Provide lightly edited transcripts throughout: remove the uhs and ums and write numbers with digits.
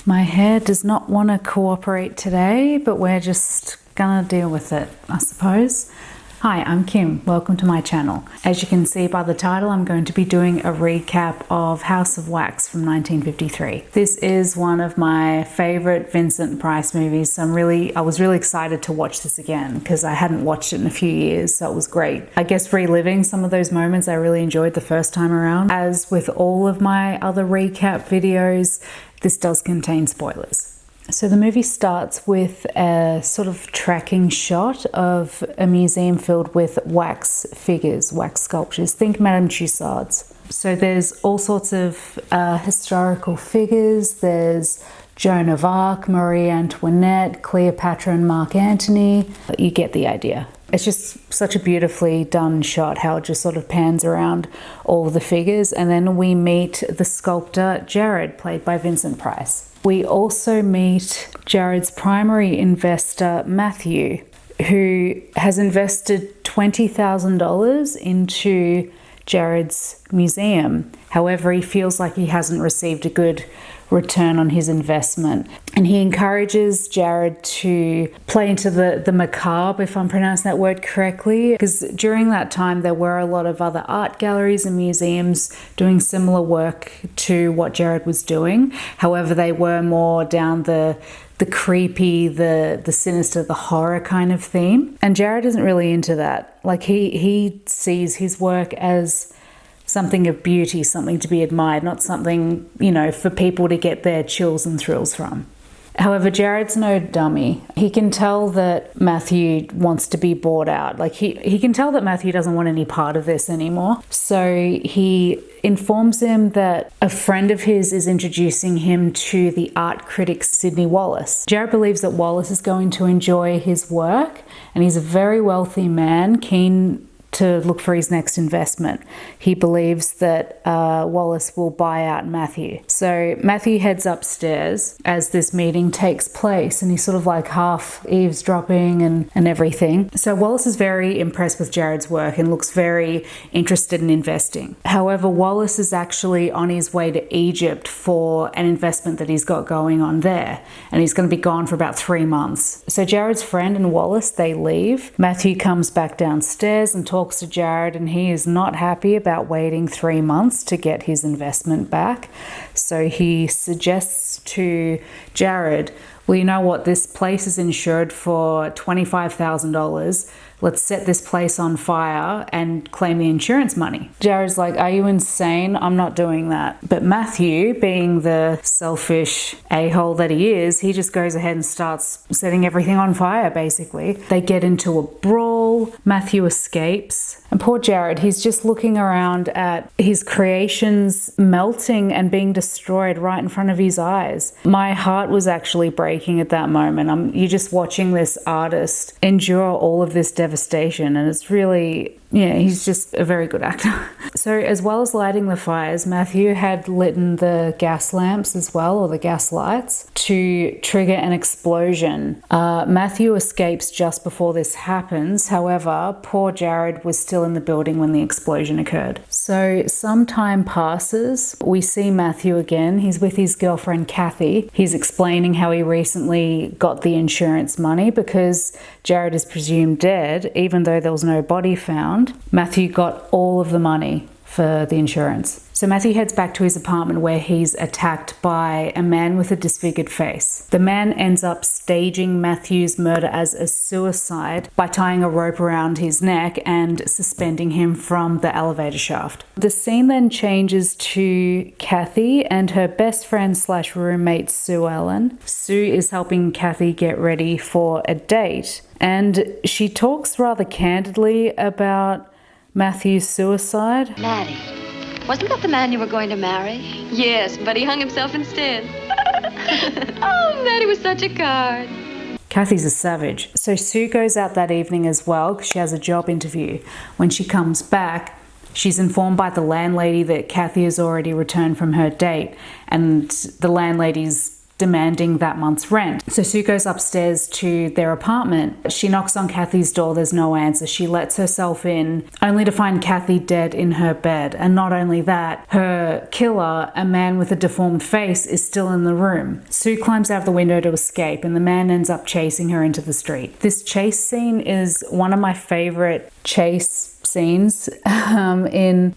My hair does not want to cooperate today, but we're just gonna deal with it, I suppose. Hi, I'm Kim. Welcome to my channel. As you can see by the title, I'm going to be doing a recap of House of Wax from 1953. This is one of my favorite Vincent Price movies, so I was really excited to watch this again because I hadn't watched it in a few years, so it was great. I guess reliving some of those moments I really enjoyed the first time around. As with all of my other recap videos, this does contain spoilers. So the movie starts with a sort of tracking shot of a museum filled with wax figures, wax sculptures. Think Madame Tussauds. So there's all sorts of historical figures. There's Joan of Arc, Marie Antoinette, Cleopatra and Mark Antony. You get the idea. It's just such a beautifully done shot, how it just sort of pans around all the figures. And then we meet the sculptor Jared, played by Vincent Price. We also meet Jared's primary investor, Matthew, who has invested $20,000 into Jared's museum. However, he feels like he hasn't received a good return on his investment. And he encourages Jared to play into the macabre, if I'm pronouncing that word correctly, because during that time there were a lot of other art galleries and museums doing similar work to what Jared was doing. However, they were more down the creepy, the sinister, the horror kind of theme. And Jared isn't really into that. Like he sees his work as something of beauty, something to be admired, not something, for people to get their chills and thrills from. However, Jared's no dummy. He can tell that Matthew wants to be bought out. Like he can tell that Matthew doesn't want any part of this anymore. So he informs him that a friend of his is introducing him to the art critic Sydney Wallace. Jared believes that Wallace is going to enjoy his work, and he's a very wealthy man, keen to look for his next investment. He believes that Wallace will buy out Matthew. So Matthew heads upstairs as this meeting takes place, and he's sort of like half eavesdropping and everything. So Wallace is very impressed with Jared's work and looks very interested in investing. However, Wallace is actually on his way to Egypt for an investment that he's got going on there, and he's going to be gone for about 3 months. So Jared's friend and Wallace, they leave. Matthew comes back downstairs and talks to Jared, and he is not happy about waiting 3 months to get his investment back. So he suggests to Jared, well, you know what, this place is insured for $25,000. Let's set this place on fire and claim the insurance money. Jared's like, are you insane? I'm not doing that. But Matthew, being the selfish a-hole that he is, he just goes ahead and starts setting everything on fire, basically. They get into a brawl. Matthew escapes. And poor Jared, he's just looking around at his creations melting and being destroyed right in front of his eyes. My heart was actually breaking at that moment. You're just watching this artist endure all of this devastation, and it's really, he's just a very good actor. So as well as lighting the fires, Matthew had lit the gas lamps as well, or the gas lights, to trigger an explosion. Matthew escapes just before this happens. However, poor Jared was still in the building when the explosion occurred. So some time passes. We see Matthew again. He's with his girlfriend Kathy. He's explaining how he recently got the insurance money because Jared is presumed dead, even though there was no body found. Matthew got all of the money for the insurance. So Matthew heads back to his apartment where he's attacked by a man with a disfigured face. The man ends up staging Matthew's murder as a suicide by tying a rope around his neck and suspending him from the elevator shaft. The scene then changes to Kathy and her best friend / roommate Sue Ellen. Sue is helping Kathy get ready for a date, and she talks rather candidly about Matthew's suicide. Maddie, wasn't that the man you were going to marry? Yes, but he hung himself instead. Oh, Maddie was such a card. Kathy's a savage. So Sue goes out that evening as well because she has a job interview. When she comes back, she's informed by the landlady that Kathy has already returned from her date, and the landlady's demanding that month's rent. So Sue goes upstairs to their apartment. She knocks on Kathy's door. There's no answer. She lets herself in, only to find Kathy dead in her bed. And not only that, her killer, a man with a deformed face, is still in the room. Sue climbs out of the window to escape, and the man ends up chasing her into the street. This chase scene is one of my favorite chase scenes in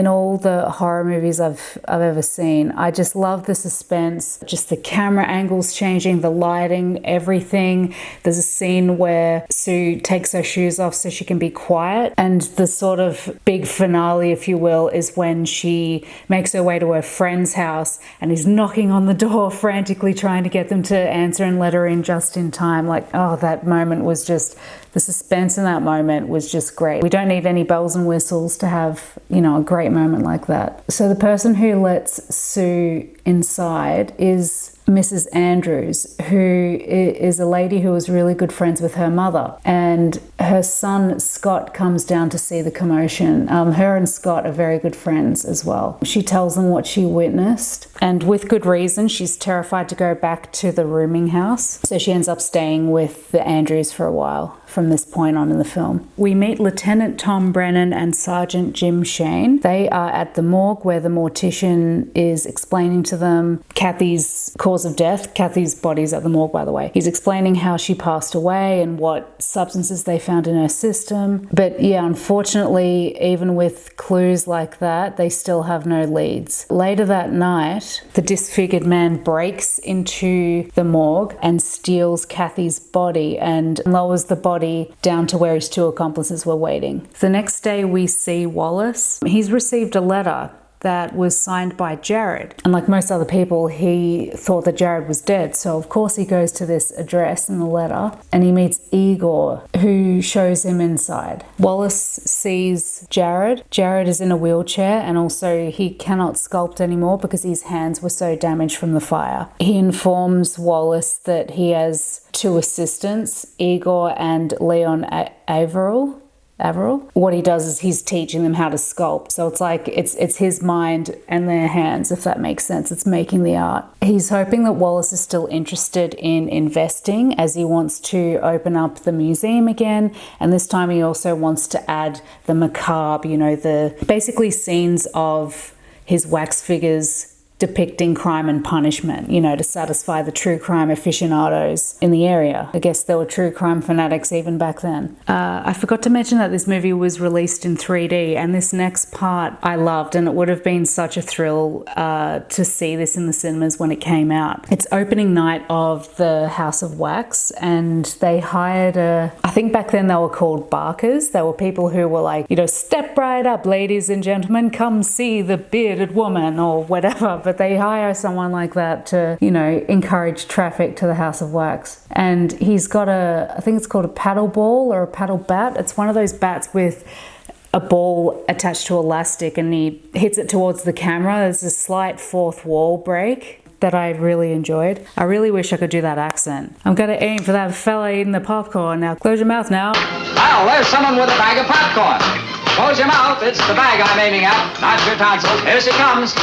all the horror movies I've ever seen. I just love the suspense, just the camera angles changing, the lighting, everything. There's a scene where Sue takes her shoes off so she can be quiet, and the sort of big finale, if you will, is when she makes her way to her friend's house and is knocking on the door frantically trying to get them to answer and let her in just in time. Like, oh, that moment was just, the suspense in that moment was just great. We don't need any bells and whistles to have, you know, a great moment like that. So the person who lets Sue inside is Mrs. Andrews, who is a lady who was really good friends with her mother, and her son Scott comes down to see the commotion. Her and Scott are very good friends as well. She tells them what she witnessed, and with good reason. She's terrified to go back to the rooming house, so she ends up staying with the Andrews for a while from this point on in the film. We meet Lieutenant Tom Brennan and Sergeant Jim Shane. They are at the morgue where the mortician is explaining to them Kathy's cause of death. Kathy's body's at the morgue, by the way. He's explaining how she passed away and what substances they found in her system. But yeah, unfortunately, even with clues like that, they still have no leads. Later that night, the disfigured man breaks into the morgue and steals Kathy's body and lowers the body down to where his two accomplices were waiting. The next day we see Wallace. He's received a letter that was signed by Jared. And like most other people, he thought that Jared was dead. So of course he goes to this address in the letter and he meets Igor, who shows him inside. Wallace sees Jared. Jared is in a wheelchair, and also he cannot sculpt anymore because his hands were so damaged from the fire. He informs Wallace that he has two assistants, Igor and Leon Averill. What he does is he's teaching them how to sculpt. So it's like it's his mind and their hands, if that makes sense. It's making the art. He's hoping that Wallace is still interested in investing, as he wants to open up the museum again. And this time he also wants to add the macabre, you know, the basically scenes of his wax figures depicting crime and punishment, you know, to satisfy the true crime aficionados in the area. I guess there were true crime fanatics even back then. I forgot to mention that this movie was released in 3D, and this next part I loved, and it would have been such a thrill to see this in the cinemas when it came out. It's opening night of the House of Wax, and they hired I think back then they were called barkers. They were people who were like, you know, step right up, ladies and gentlemen, come see the bearded woman or whatever. But they hire someone like that to, you know, encourage traffic to the House of Wax. And he's got I think it's called a paddle ball or a paddle bat. It's one of those bats with a ball attached to elastic, and he hits it towards the camera. There's a slight fourth wall break that I really enjoyed. I really wish I could do that accent. I'm gonna aim for that fella eating the popcorn. Now close your mouth now. Well, there's someone with a bag of popcorn. Close your mouth, it's the bag I'm aiming at, not your tonsils. Here she comes.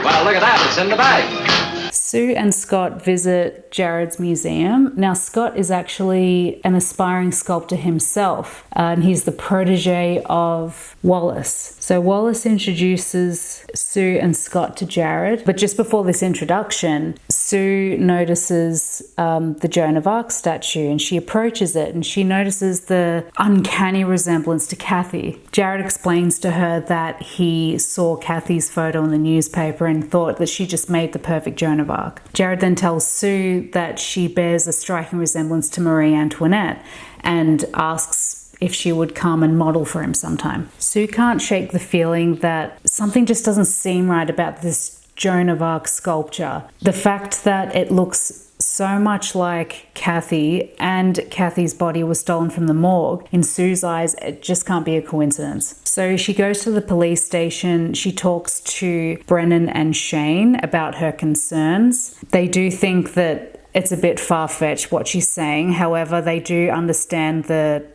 Well, look at that, it's in the bag. Sue and Scott visit Jared's museum. Now, Scott is actually an aspiring sculptor himself, and he's the protege of Wallace. So Wallace introduces Sue and Scott to Jared, but just before this introduction, Sue notices the Joan of Arc statue, and she approaches it, and she notices the uncanny resemblance to Kathy. Jared explains to her that he saw Kathy's photo in the newspaper and thought that she just made the perfect Joan of Arc. Jared then tells Sue that she bears a striking resemblance to Marie Antoinette and asks if she would come and model for him sometime. Sue can't shake the feeling that something just doesn't seem right about this Joan of Arc sculpture. The fact that it looks so much like Kathy, and Kathy's body was stolen from the morgue, in Sue's eyes, it just can't be a coincidence. So she goes to the police station. She talks to Brennan and Shane about her concerns. They do think that it's a bit far-fetched what she's saying. However, they do understand the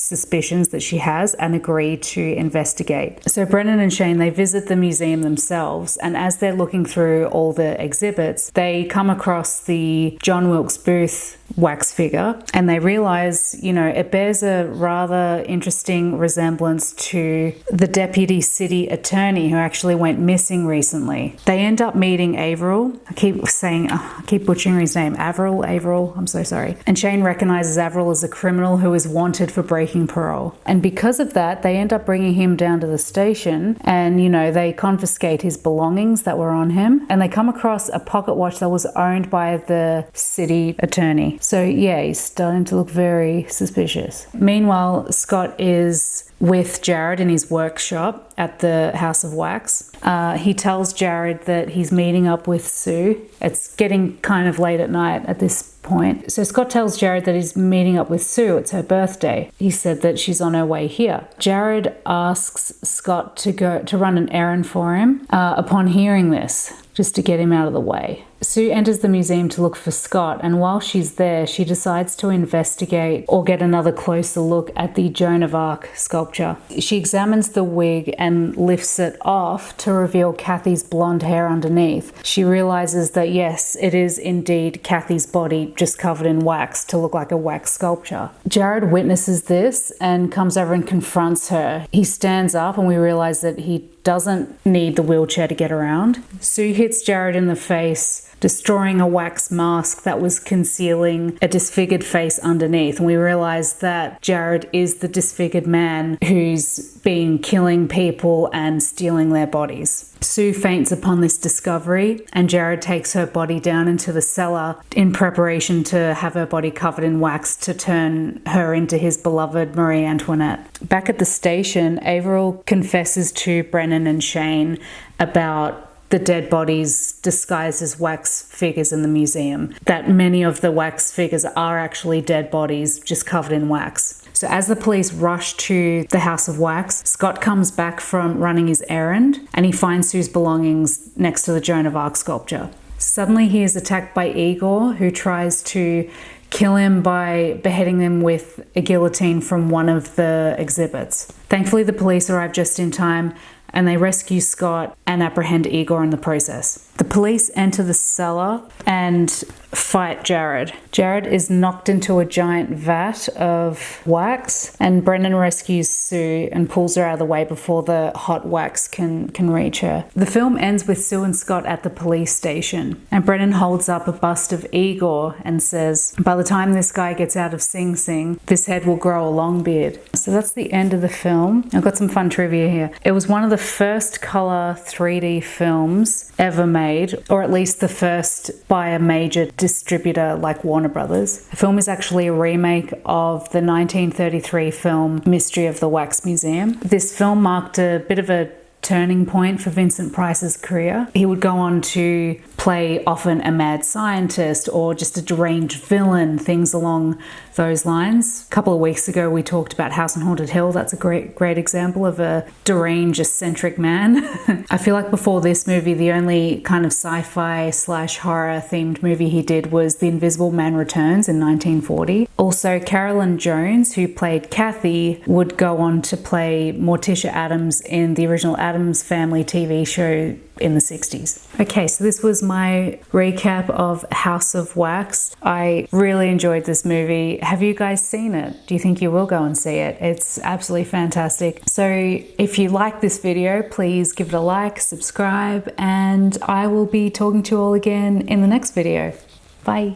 suspicions that she has and agree to investigate. So Brennan and Shane, they visit the museum themselves, and as they're looking through all the exhibits, they come across the John Wilkes Booth wax figure, and they realize, you know, it bears a rather interesting resemblance to the deputy city attorney who actually went missing recently. They end up meeting Averill. I keep butchering his name. Averill, I'm so sorry. And Shane recognizes Averill as a criminal who is wanted for breaking parole. And because of that, they end up bringing him down to the station, and, you know, they confiscate his belongings that were on him, and they come across a pocket watch that was owned by the city attorney. So yeah, he's starting to look very suspicious. Meanwhile, Scott is with Jared in his workshop at the House of Wax. He tells Jared that he's meeting up with Sue. It's getting kind of late at night at this point. So Scott tells Jared that he's meeting up with Sue. It's her birthday. He said that she's on her way here. Jared asks Scott to go to run an errand for him upon hearing this, just to get him out of the way. Sue enters the museum to look for Scott, and while she's there, she decides to investigate or get another closer look at the Joan of Arc sculpture. She examines the wig and lifts it off to reveal Kathy's blonde hair underneath. She realizes that yes, it is indeed Kathy's body just covered in wax to look like a wax sculpture. Jared witnesses this and comes over and confronts her. He stands up, and we realize that he doesn't need the wheelchair to get around. Sue hits Jared in the face, destroying a wax mask that was concealing a disfigured face underneath. And we realize that Jared is the disfigured man who's been killing people and stealing their bodies. Sue faints upon this discovery, and Jared takes her body down into the cellar in preparation to have her body covered in wax to turn her into his beloved Marie Antoinette. Back at the station, Averill confesses to Brennan and Shane about the dead bodies disguised as wax figures in the museum, that many of the wax figures are actually dead bodies just covered in wax. So as the police rush to the House of Wax, Scott comes back from running his errand, and he finds Sue's belongings next to the Joan of Arc sculpture. Suddenly he is attacked by Igor, who tries to kill him by beheading him with a guillotine from one of the exhibits. Thankfully, the police arrive just in time, and they rescue Scott and apprehend Igor in the process. The police enter the cellar and fight Jared. Jared is knocked into a giant vat of wax, and Brennan rescues Sue and pulls her out of the way before the hot wax can reach her. The film ends with Sue and Scott at the police station, and Brennan holds up a bust of Igor and says, "By the time this guy gets out of Sing Sing, this head will grow a long beard." So that's the end of the film. I've got some fun trivia here. It was one of the first color 3D films ever made, or at least the first by a major distributor like Warner Brothers. The film is actually a remake of the 1933 film Mystery of the Wax Museum. This film marked a bit of a turning point for Vincent Price's career. He would go on to play often a mad scientist or just a deranged villain, things along those lines. A couple of weeks ago we talked about House on Haunted Hill. That's a great example of a deranged, eccentric man. I feel like before this movie, the only kind of sci-fi / horror themed movie he did was The Invisible Man Returns in 1940. Also, Carolyn Jones, who played Kathy, would go on to play Morticia Addams in the original Addams Family TV show in the 60s. Okay, so this was my recap of House of Wax. I really enjoyed this movie. Have you guys seen it? Do you think you will go and see it? It's absolutely fantastic. So if you like this video, please give it a like, subscribe, and I will be talking to you all again in the next video. Bye.